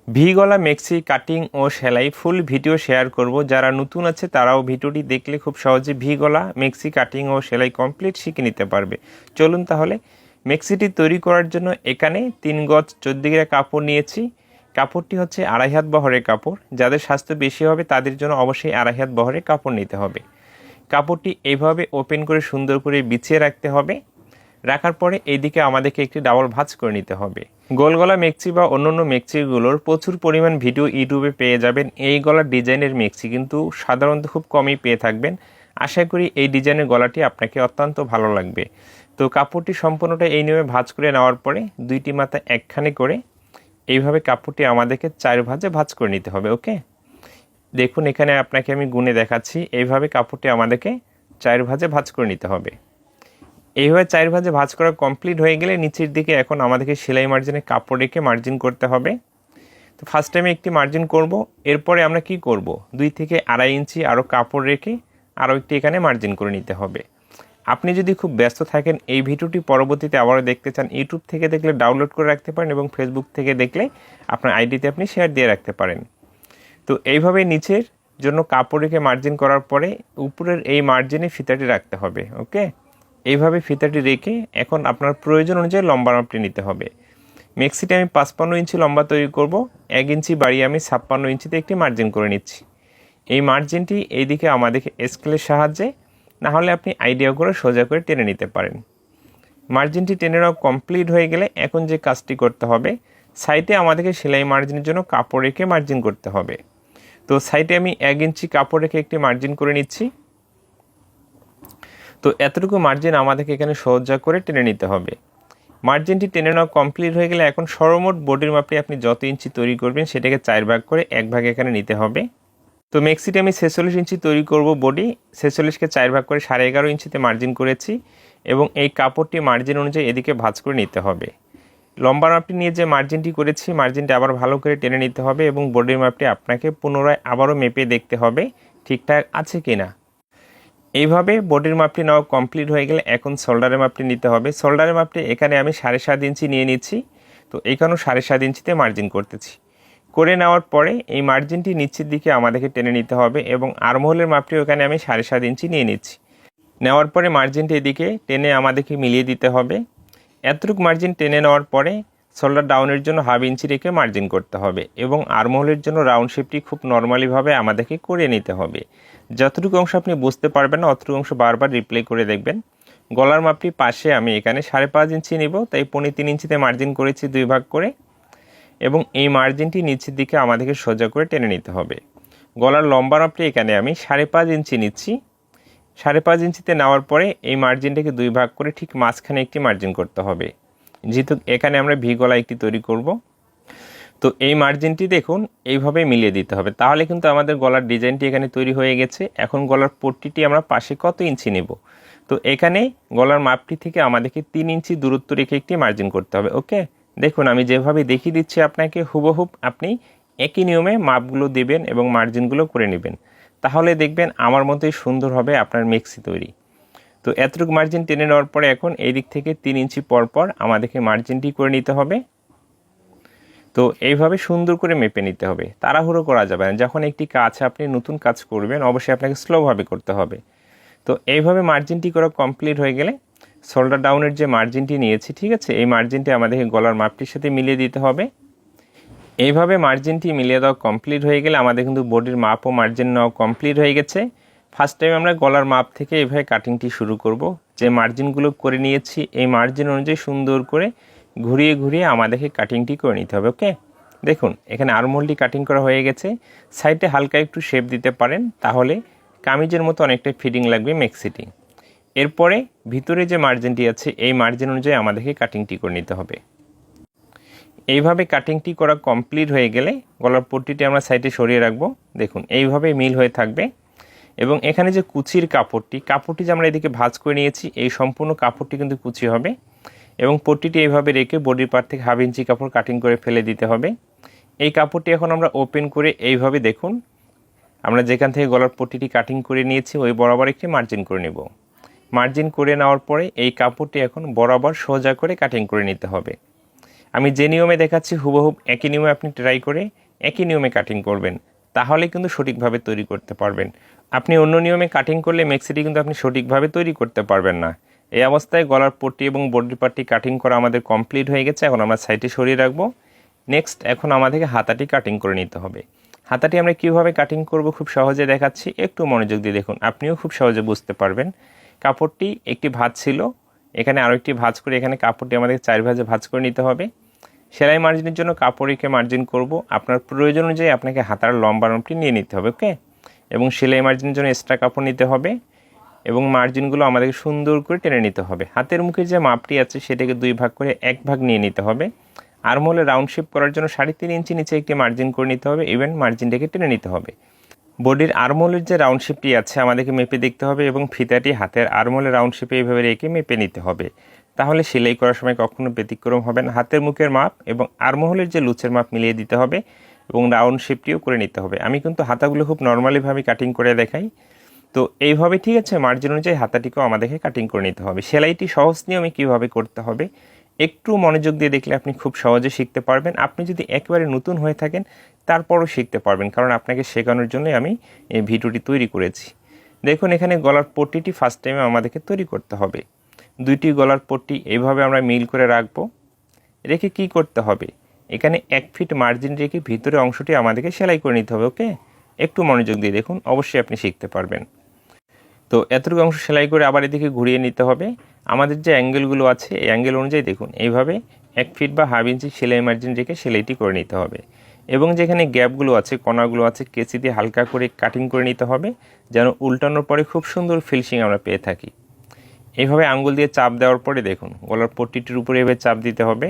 V গলা মেক্সি cutting ও সেলাই full video share করব। যারা নতুন আছে তারাও ভিডিওটি দেখলে খুব সহজে ভি গলা মেক্সি কাটিং ও সেলাই কমপ্লিট শিখে নিতে পারবে। চলুন তাহলে মেক্সিটি তৈরি করার জন্য এখানে 3 গজ 14 গিরা কাপড় নিয়েছি। কাপড়টি হচ্ছে 2.5 হাত বহরের কাপড়। যাদের স্বাস্থ্য বেশি হবে তাদের জন্য অবশ্যই 2.5 হাত বহরের কাপড় নিতে হবে। কাপড়টি এইভাবে ওপেন করে সুন্দর করে বিছিয়ে রাখতে হবে। রাখার পরে এইদিকে আমাদেরকে একটি ডাবল ভাঁজ করে নিতে হবে। গোল গলা মেক্সি বা অন্যান্য মেক্সিগুলোর প্রচুর পরিমাণ ভিডিও ইউটিউবে পেয়ে যাবেন। এই গলার ডিজাইনের মেক্সি কিন্তু সাধারণত খুব কমই পেয়ে থাকবেন। আশা করি এই ডিজাইনের গলাটি আপনাকে অত্যন্ত ভালো লাগবে। তো কাপড়টি সম্পূর্ণটা এই নিয়মে ভাঁজ করে নেওয়ার পরে দুইটি মাথা একখানে করে এইভাবে কাপড়টি আমাদেরকে 4 ভাঁজে ভাঁজ করে নিতে হবে। ওকে, দেখুন এখানে আপনাকে আমি গুনে দেখাচ্ছি। এইভাবে কাপড়টি আমাদেরকে 4 ভাঁজে ভাঁজ করে নিতে হবে। এইভাবে 4 ভাঁজে ভাঁজ করা কমপ্লিট হয়ে গেলে নিচের দিকে এখন আমাদেরকে সেলাই মার্জিনে কাপড় রেখে মার্জিন করতে হবে। তো ফার্স্ট টাইমে একটি মার্জিন করব, এরপরে আমরা কি করব 2 থেকে 2.5 ইঞ্চি আরও কাপড় রেখে আরও একটি এখানে মার্জিন করে নিতে হবে। আপনি যদি খুব ব্যস্ত থাকেন এই ভিডিওটি পরবর্তীতে আবারও দেখতে চান, ইউটিউব থেকে দেখলে ডাউনলোড করে রাখতে পারেন এবং ফেসবুক থেকে দেখলে আপনার আইডিতে আপনি শেয়ার দিয়ে রাখতে পারেন। তো এইভাবে নিচের জন্য কাপড় রেখে মার্জিন করার পরে উপরের এই মার্জিনে ফিতাটি রাখতে হবে। ওকে, এইভাবে ফিতাটি রেখে এখন আপনার প্রয়োজন অনুযায়ী লম্বা মাপটি নিতে হবে। মেক্সিতে আমি 55 ইঞ্চি লম্বা তৈরি করব। 1 ইঞ্চি বাড়িয়ে আমি 56 ইঞ্চিতে একটি মার্জিন করে নিচ্ছি। এই মার্জিনটি এইদিকে আমাদেরকে স্কেলের সাহায্যে, না হলে আপনি আইডিয়া করে সোজা করে টেনে নিতে পারেন। মার্জিনটি টেনে নেওয়া কমপ্লিট হয়ে গেলে এখন যে কাজটি করতে হবে, সাইডে আমাদেরকে সেলাই মার্জিনের জন্য কাপড় রেখে মার্জিন করতে হবে। তো সাইডে আমি 1 ইঞ্চি কাপড় রেখে একটি মার্জিন করে নিচ্ছি। তো এতটুকু মার্জিন আমাদেরকে এখানে সোজা করে টেনে নিতে হবে। মার্জিনটি টেনে নেওয়া কমপ্লিট হয়ে গেলে এখন সর্বমোট বডির মাপে আপনি যত ইঞ্চি তৈরি করবেন সেটাকে 4 ভাগ করে 1 ভাগ এখানে নিতে হবে। তো মেক্সিতে আমি 46 ইঞ্চি তৈরি করব বডি, 46কে 4 ভাগ করে 11.5 ইঞ্চিতে মার্জিন করেছি এবং এই কাপড়টি মার্জিন অনুযায়ী এদিকে ভাঁজ করে নিতে হবে। লম্বা মাপটি নিয়ে যে মার্জিনটি করেছি মার্জিনটি আবার ভালো করে টেনে নিতে হবে এবং বডির মাপটি আপনাকে পুনরায় আবারও মেপে দেখতে হবে ঠিকঠাক আছে কিনা। এইভাবে বডির মাপটি নেওয়া কমপ্লিট হয়ে গেলে এখন শোল্ডারের মাপটি নিতে হবে। শোল্ডারের মাপটি এখানে আমি 7.5 ইঞ্চি নিয়ে নিচ্ছি। তো এখানেও 7.5 ইঞ্চিতে মার্জিন করতেছি। করে নেওয়ার পরে এই মার্জিনটি নিচের দিকে আমাদেরকে টেনে নিতে হবে এবং আর্মহোলের মাপটিও এখানে আমি 7.5 ইঞ্চি নিয়ে নিচ্ছি। নেওয়ার পরে মার্জিনটি এদিকে টেনে আমাদেরকে মিলিয়ে দিতে হবে। এতটুকু মার্জিন টেনে নেওয়ার পরে শোল্ডার ডাউনের জন্য 1/2 ইঞ্চি রেখে মার্জিন করতে হবে এবং আর্মহোলের জন্য রাউন্ড শেপটি খুব নর্মালিভাবে আমাদেরকে করে নিতে হবে। যতটুকু অংশ আপনি বুঝতে পারবেন না অতটুকু অংশ বারবার রিপ্লে করে দেখবেন। গলার মাপটি পাশে আমি এখানে 5.5 ইঞ্চি নিব, তাই 3.25 ইঞ্চিতে মার্জিন করেছি 2 ভাগ করে এবং এই মার্জিনটি নিচের দিকে আমাদেরকে সোজা করে টেনে নিতে হবে। গলার লম্বা মাপটি এখানে আমি 5.5 ইঞ্চি নিচ্ছি। 5.5 ইঞ্চিতে নেওয়ার পরে এই মার্জিনটাকে 2 ভাগ করে ঠিক মাঝখানে একটি মার্জিন করতে হবে, যেহেতু এখানে আমরা ভি গলা একটি তৈরি করব। তো এই মার্জিনটি দেখুন এইভাবে মিলিয়ে দিতে হবে, তাহলে কিন্তু আমাদের গলার ডিজাইনটি এখানে তৈরি হয়ে গেছে। এখন গলার পট্টিটি আমরা পাশে কত ইঞ্চি নেব, তো এখানে গলার মাপটি থেকে আমাদেরকে 3 ইঞ্চি দূরত্ব রেখে একটি মার্জিন করতে হবে। ওকে, দেখুন আমি যেভাবে দেখিয়ে দিচ্ছি আপনাকে হুবহুব আপনি একই নিয়মে মাপগুলো দেবেন এবং মার্জিনগুলো করে নেবেন, তাহলে দেখবেন আমার মতোই সুন্দর হবে আপনার মেক্সি তৈরি। তো এতটুকু মার্জিন টেনে নেওয়ার পরে এখন এই দিক থেকে 3 ইঞ্চি পর পর আমাদেরকে মার্জিনটি করে নিতে হবে। তো এইভাবে সুন্দর করে মেপে নিতে হবে, তাড়াহুড়ো করা যাবে না। যখন একটি কাজ আপনি নতুন কাজ করবেন অবশ্যই আপনাকে স্লোভাবে করতে হবে। তো এইভাবে মার্জিনটি করা কমপ্লিট হয়ে গেলে শোল্ডার ডাউনের যে মার্জিনটি নিয়েছি, ঠিক আছে, এই মার্জিনটি আমাদেরকে গলার মাপটির সাথে মিলিয়ে দিতে হবে। এইভাবে মার্জিনটি মিলিয়ে দেওয়া কমপ্লিট হয়ে গেলে আমাদের কিন্তু বডির মাপ ও মার্জিন নেওয়া কমপ্লিট হয়ে গেছে। ফার্স্ট টাইম আমরা গলার মাপ থেকে এইভাবে কাটিংটি শুরু করব। যে মার্জিনগুলো করে নিয়েছি এই মার্জিন অনুযায়ী সুন্দর করে ঘুরিয়ে ঘুরিয়ে আমাদেরকে কাটিংটি করে নিতে হবে। ওকে, দেখুন এখানে আর্মহোলটি কাটিং করা হয়ে গেছে। সাইডে হালকা একটু শেপ দিতে পারেন, তাহলে কামিজের মতো অনেকটা ফিটিং লাগবে মেক্সিটি। এরপরে ভিতরে যে মার্জিনটি আছে এই মার্জিন অনুযায়ী আমাদেরকে কাটিংটি করে নিতে হবে। এইভাবে কাটিংটি করা কমপ্লিট হয়ে গেলে গলার পট্টিটি আমরা সাইডে সরিয়ে রাখবো। দেখুন এইভাবে মিল হয়ে থাকবে এবং এখানে যে কুচির কাপড়টি যে আমরা এদিকে ভাঁজ করে নিয়েছি এই সম্পূর্ণ কাপড়টি কিন্তু কুচি হবে এবং পট্টিটি এইভাবে রেখে বডির পার্ট থেকে 1/2 ইঞ্চি কাপড় কাটিং করে ফেলে দিতে হবে। এই কাপড়টি এখন আমরা ওপেন করে এইভাবে দেখুন আমরা যেখান থেকে গলার পট্টিটি কাটিং করে নিয়েছি ওই বরাবর একটি মার্জিন করে নেব। মার্জিন করে নেওয়ার পরে এই কাপড়টি এখন বরাবর সোজা করে কাটিং করে নিতে হবে। আমি যে নিয়মে দেখাচ্ছি হুবহুব একই নিয়মে আপনি ট্রাই করে একই নিয়মে কাটিং করবেন, তাহলে কিন্তু সঠিকভাবে তৈরি করতে পারবেন। আপনি অন্য নিয়মে কাটিং করলে মেক্সিটি কিন্তু আপনি সঠিকভাবে তৈরি করতে পারবেন না। এই অবস্থায় গলার পট্টি এবং বডির পার্টটি কাটিং করা আমাদের কমপ্লিট হয়ে গেছে। এখন আমরা সাইডে সরিয়ে রাখবো। নেক্সট এখন আমাদেরকে হাতাটি কাটিং করে নিতে হবে। হাতাটি আমরা কীভাবে কাটিং করব খুব সহজে দেখাচ্ছি, একটু মনোযোগ দিয়ে দেখুন, আপনিও খুব সহজে বুঝতে পারবেন। কাপড়টি একটি ভাঁজ ছিল, এখানে আরও একটি ভাঁজ করে এখানে কাপড়টি আমাদের 4 ভাঁজে ভাঁজ করে নিতে হবে। সেলাই মার্জিনের জন্য কাপড় রেখে মার্জিন করব। আপনার প্রয়োজন অনুযায়ী আপনাকে হাতার লম্বা মাপটি নিয়ে নিতে হবে, ওকে। এবং সেলাই মার্জিনের জন্য এক্সট্রা কাপড় নিতে হবে এবং মার্জিনগুলো আমাদেরকে সুন্দর করে টেনে নিতে হবে। হাতের মুখের যে মাপটি আছে সেটাকে 2 ভাগ করে 1 ভাগ নিয়ে নিতে হবে। আর্মহোলে রাউন্ড শেপ করার জন্য 3.5 ইঞ্চি নিচে একটি মার্জিন করে নিতে হবে, ইভেন মার্জিনটাকে টেনে নিতে হবে। বডির আর্মহোলের যে রাউন্ড শেপটি আছে আমাদেরকে মেপে দেখতে হবে এবং ফিতাটি হাতের আর্মহোলের রাউন্ড শেপে এইভাবে রেখে মেপে নিতে হবে। তাহলে সেলাই করার সময় কখনো ব্যতিক্রম হবে না। হাতের মুখের মাপ এবং আর্মহোলের যে লুচের মাপ মিলিয়ে দিতে হবে এবং রাউন্ড শেপটিও করে নিতে হবে। আমি কিন্তু হাতাগুলো খুব নর্মালিভাবে কাটিং করে দেখাই। তো এইভাবে ঠিক আছে, মার্জিন অনুযায়ী হাতাটিকেও আমাদেরকে কাটিং করে নিতে হবে। সেলাইটি সহজ নিয়মে কীভাবে করতে হবে একটু মনোযোগ দিয়ে দেখলে আপনি খুব সহজে শিখতে পারবেন। আপনি যদি একেবারে নতুন হয়ে থাকেন তারপরও শিখতে পারবেন, কারণ আপনাকে শেখানোর জন্যই আমি এই ভিডিওটি তৈরি করেছি। দেখুন এখানে গলার পট্টিটি ফার্স্ট টাইমে আমাদেরকে তৈরি করতে হবে। 2টি গলার পট্টি এইভাবে আমরা মিল করে রাখবো। রেখে কি করতে হবে, এখানে 1 ফিট মার্জিন রেখে ভিতরে অংশটি আমাদেরকে সেলাই করে নিতে হবে, ওকে। একটু মনোযোগ দিয়ে দেখুন, অবশ্যই আপনি শিখতে পারবেন। তো এতটুকু অংশ সেলাই করে আবার এদিকে ঘুরিয়ে নিতে হবে। আমাদের যে অ্যাঙ্গেলগুলো আছে এই অ্যাঙ্গেল অনুযায়ী দেখুন এইভাবে 1 ফিট বা হাফ ইঞ্চি সেলাই মার্জিন রেখে সেলাইটি করে নিতে হবে এবং যেখানে গ্যাপগুলো আছে কণাগুলো আছে কেচি দিয়ে হালকা করে কাটিং করে নিতে হবে, যেন উল্টানোর পরে খুব সুন্দর ফিনিশিং আমরা পেয়ে থাকি। এইভাবে আঙ্গুল দিয়ে চাপ দেওয়ার পরে দেখুন গলার পট্টিটির উপরে এভাবে চাপ দিতে হবে।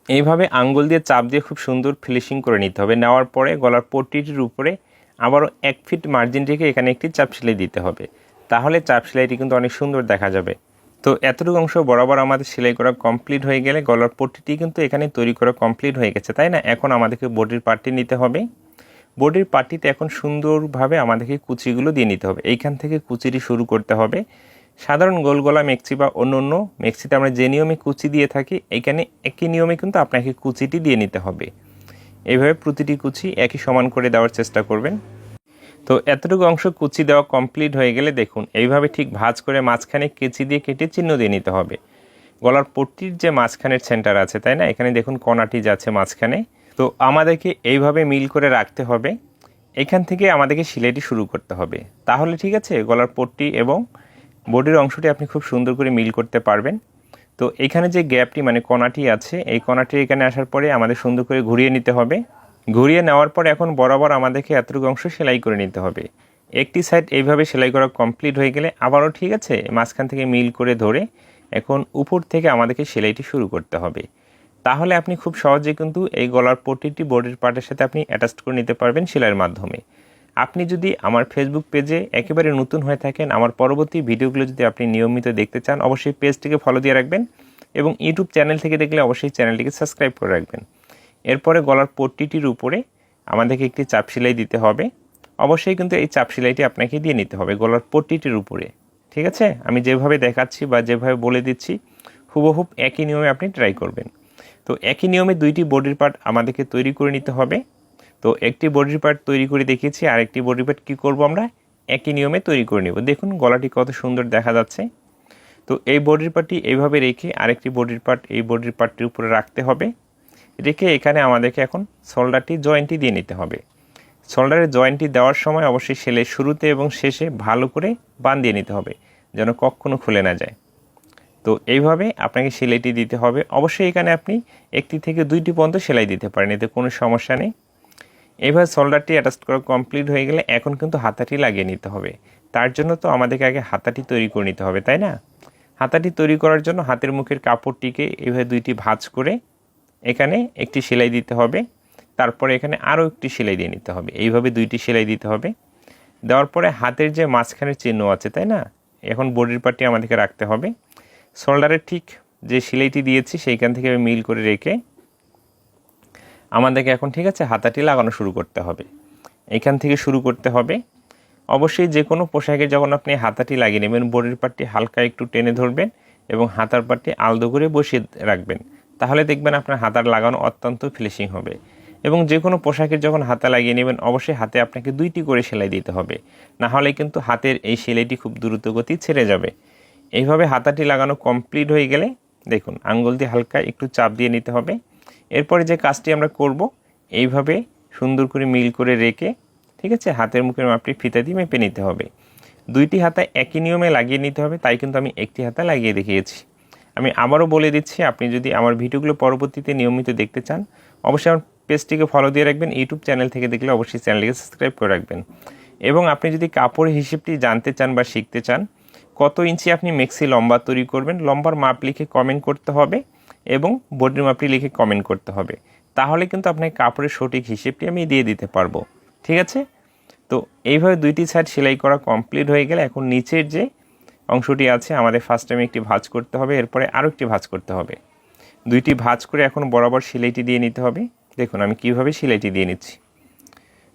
এইভাবে আঙ্গুল দিয়ে চাপ দিয়ে খুব সুন্দর ফিনিশিং করে নিতে হবে। নেওয়ার পরে গলার পট্টিটির উপরে আবারও 1 ফিট মার্জিন রেখে এখানে একটি চাপ সেলাই দিতে হবে, তাহলে চাপ সেলাইটি কিন্তু অনেক সুন্দর দেখা যাবে। তো এতটুকু অংশ বরাবর আমাদের সেলাই করা কমপ্লিট হয়ে গেলে গলার পট্টিটি কিন্তু এখানে তৈরি করা কমপ্লিট হয়ে গেছে, তাই না? এখন আমাদেরকে বডির পার্টটি নিতে হবে। বডির পার্টটিতে এখন সুন্দরভাবে আমাদেরকে কুচিগুলো দিয়ে নিতে হবে। এইখান থেকে কুচিটি শুরু করতে হবে। সাধারণ গোল গলা মেক্সি বা অন্য অন্য মেক্সিতে আমরা যে নিয়মে কুচি দিয়ে থাকি এইখানে একই নিয়মে কিন্তু আপনাকে কুচিটি দিয়ে নিতে হবে। এইভাবে প্রতিটি কুচি একই সমান করে দেওয়ার চেষ্টা করবেন। তো এতটুকু অংশ কুচি দেওয়া কমপ্লিট হয়ে গেলে দেখুন এইভাবে ঠিক ভাঁজ করে মাঝখানে কেচি দিয়ে কেটে চিহ্ন দিয়ে নিতে হবে। গলার পট্টির যে মাঝখানের সেন্টার আছে, তাই না, এখানে দেখুন কণাটি যাচ্ছে মাঝখানে। তো আমাদেরকে এইভাবে মিল করে রাখতে হবে। এখান থেকে আমাদেরকে সেলাইটি শুরু করতে হবে, তাহলে ঠিক আছে গলার পট্টি এবং বডির অংশটি আপনি খুব সুন্দর করে মিল করতে পারবেন। তো এখানে যে গ্যাপটি মানে কণাটি আছে এই কণাটি এখানে আসার পরে আমাদের সুন্দর করে ঘুরিয়ে নিতে হবে। ঘুরিয়ে নেওয়ার পর এখন বরাবর আমাদেরকে এতটুকু অংশ সেলাই করে নিতে হবে। একটি সাইড এইভাবে সেলাই করা কমপ্লিট হয়ে গেলে আবারও ঠিক আছে মাঝখান থেকে মিল করে ধরে এখন উপর থেকে আমাদেরকে সেলাইটি শুরু করতে হবে। তাহলে আপনি খুব সহজে কিন্তু এই গলার পট্টিটি বডির পার্টের সাথে আপনি অ্যাটাচ করে নিতে পারবেন সেলাইয়ের মাধ্যমে। আপনি যদি আমার ফেসবুক পেজে একেবারে নতুন হয়ে থাকেন, আমার পরবর্তী ভিডিওগুলো যদি আপনি নিয়মিত দেখতে চান অবশ্যই পেজটিকে ফলো দিয়ে রাখবেন এবং ইউটিউব চ্যানেল থেকে দেখলে অবশ্যই চ্যানেলটিকে সাবস্ক্রাইব করে রাখবেন। এরপরে গলার পট্টিটির উপরে আমাদেরকে একটি চাপ সেলাই দিতে হবে। অবশ্যই কিন্তু এই চাপ সেলাইটি আপনাকে দিয়ে নিতে হবে গলার পট্টিটির উপরে, ঠিক আছে? আমি যেভাবে দেখাচ্ছি বা যেভাবে বলে দিচ্ছি হুবহুব একই নিয়মে আপনি ট্রাই করবেন। তো একই নিয়মে 2টি বডির পার্ট আমাদেরকে তৈরি করে নিতে হবে। তো একটি বডির পার্ট তৈরি করে দেখিয়েছি, আর একটি বডির পার্ট কী করবো আমরা একই নিয়মে তৈরি করে নেব। দেখুন গলাটি কত সুন্দর দেখা যাচ্ছে। তো এই বডির পার্টটি এইভাবে রেখে আরেকটি বডির পার্ট এই বডির পার্টটির উপরে রাখতে হবে। রেখে এখানে আমাদেরকে এখন শোল্ডারটি জয়েন্টটি দিয়ে নিতে হবে। শোল্ডারের জয়েন্টটি দেওয়ার সময় অবশ্যই সেলাইয়ের শুরুতে এবং শেষে ভালো করে বাঁধ দিয়ে নিতে হবে যেন কখনো খুলে না যায়। তো এইভাবে আপনাকে সেলাইটি দিতে হবে। অবশ্যই এখানে আপনি 1টি থেকে 2টি পর্যন্ত সেলাই দিতে পারেন, এতে কোনো সমস্যা নেই। এইভাবে শোল্ডারটি অ্যাটাচ করা কমপ্লিট হয়ে গেলে এখন কিন্তু হাতাটি লাগিয়ে নিতে হবে। তার জন্য তো আমাদেরকে আগে হাতাটি তৈরি করে নিতে হবে, তাই না? হাতাটি তৈরি করার জন্য হাতের মুখের কাপড়টিকে এইভাবে 2টি ভাঁজ করে এখানে একটি সেলাই দিতে হবে। তারপরে এখানে আরও একটি সেলাই দিয়ে নিতে হবে। এইভাবে 2টি সেলাই দিতে হবে। দেওয়ার পরে হাতের যে মাঝখানের চিহ্ন আছে, তাই না, এখন বডির পার্টটি আমাদেরকে রাখতে হবে। শোল্ডারের ঠিক যে সেলাইটি দিয়েছি সেইখান থেকে মিল করে রেখে আমাদেরকে এখন ঠিক আছে হাতাটি লাগানো শুরু করতে হবে। এখান থেকে শুরু করতে হবে। অবশ্যই যে কোনো পোশাকে যখন আপনি হাতাটি লাগিয়ে নেবেন বডির পার্টটি হালকা একটু টেনে ধরবেন এবং হাতার পার্টটি আলতো করে বসিয়ে রাখবেন, তাহলে দেখবেন আপনার হাতার লাগানো অত্যন্ত ফিনিশিং হবে। এবং যে কোনো পোশাকের যখন হাতা লাগিয়ে নেবেন অবশ্যই হাতে আপনাকে 2টি করে সেলাই দিতে হবে, না হলে কিন্তু হাতের এই সেলাইটি খুব দ্রুত গতি ছেড়ে যাবে। এইভাবে হাতাটি লাগানো কমপ্লিট হয়ে গেলে দেখুন আঙ্গুল দিয়ে হালকা একটু চাপ দিয়ে নিতে হবে। এরপরে যে কাজটি আমরা করব, এইভাবে সুন্দর করে মিল করে রেখে, ঠিক আছে, হাতের মুখের মাপটি ফিতা দিয়ে মেপে নিতে হবে। 2টি হাতা একই নিয়মে লাগিয়ে নিতে হবে, তাই কিন্তু আমি একটি হাতা লাগিয়ে দেখিয়েছি। আমি আবারও বলে দিচ্ছি, আপনি যদি আমার ভিডিওগুলো পরবর্তীতে নিয়মিত দেখতে চান অবশ্যই আমার পেজটিকে ফলো দিয়ে রাখবেন। ইউটিউব চ্যানেল থেকে দেখলে অবশ্যই চ্যানেলটিকে সাবস্ক্রাইব করে রাখবেন। এবং আপনি যদি কাপড়ের হিসেবটি জানতে চান বা শিখতে চান, কত ইঞ্চি আপনি মেক্সি লম্বা তৈরি করবেন, লম্বার মাপ লিখে কমেন্ট করতে হবে এবং বডির মাপটি লিখে কমেন্ট করতে হবে। তাহলে কিন্তু আপনাকে কাপড়ের সঠিক হিসেবটি আমি দিয়ে দিতে পারবো, ঠিক আছে। তো এইভাবে 2টি সাইড সেলাই করা কমপ্লিট হয়ে গেলে এখন নিচের যে অংশটি আছে আমাদের ফার্স্ট টাইমে একটি ভাঁজ করতে হবে, এরপরে আরও একটি ভাঁজ করতে হবে। 2টি ভাঁজ করে এখন বরাবর সেলাইটি দিয়ে নিতে হবে। দেখুন আমি কিভাবে সেলাইটি দিয়ে নিচ্ছি।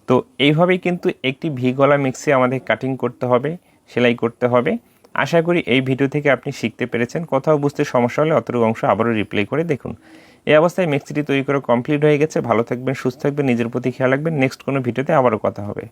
তো এইভাবেই কিন্তু একটি ভি গলা মেক্সি আমাদের কাটিং করতে হবে, সেলাই করতে হবে। আশা করি এই ভিডিও থেকে আপনি শিখতে পেরেছেন। কোথাও বুঝতে সমস্যা হলে অতটুকু অংশ আবারও রিপ্লাই করে দেখুন। এই অবস্থায় মেক্সিটি তৈরি করা কমপ্লিট হয়ে গেছে। ভালো থাকবেন, সুস্থ থাকবেন, নিজের প্রতি খেয়াল রাখবেন। নেক্সট কোনো ভিডিওতে আবারও কথা হবে।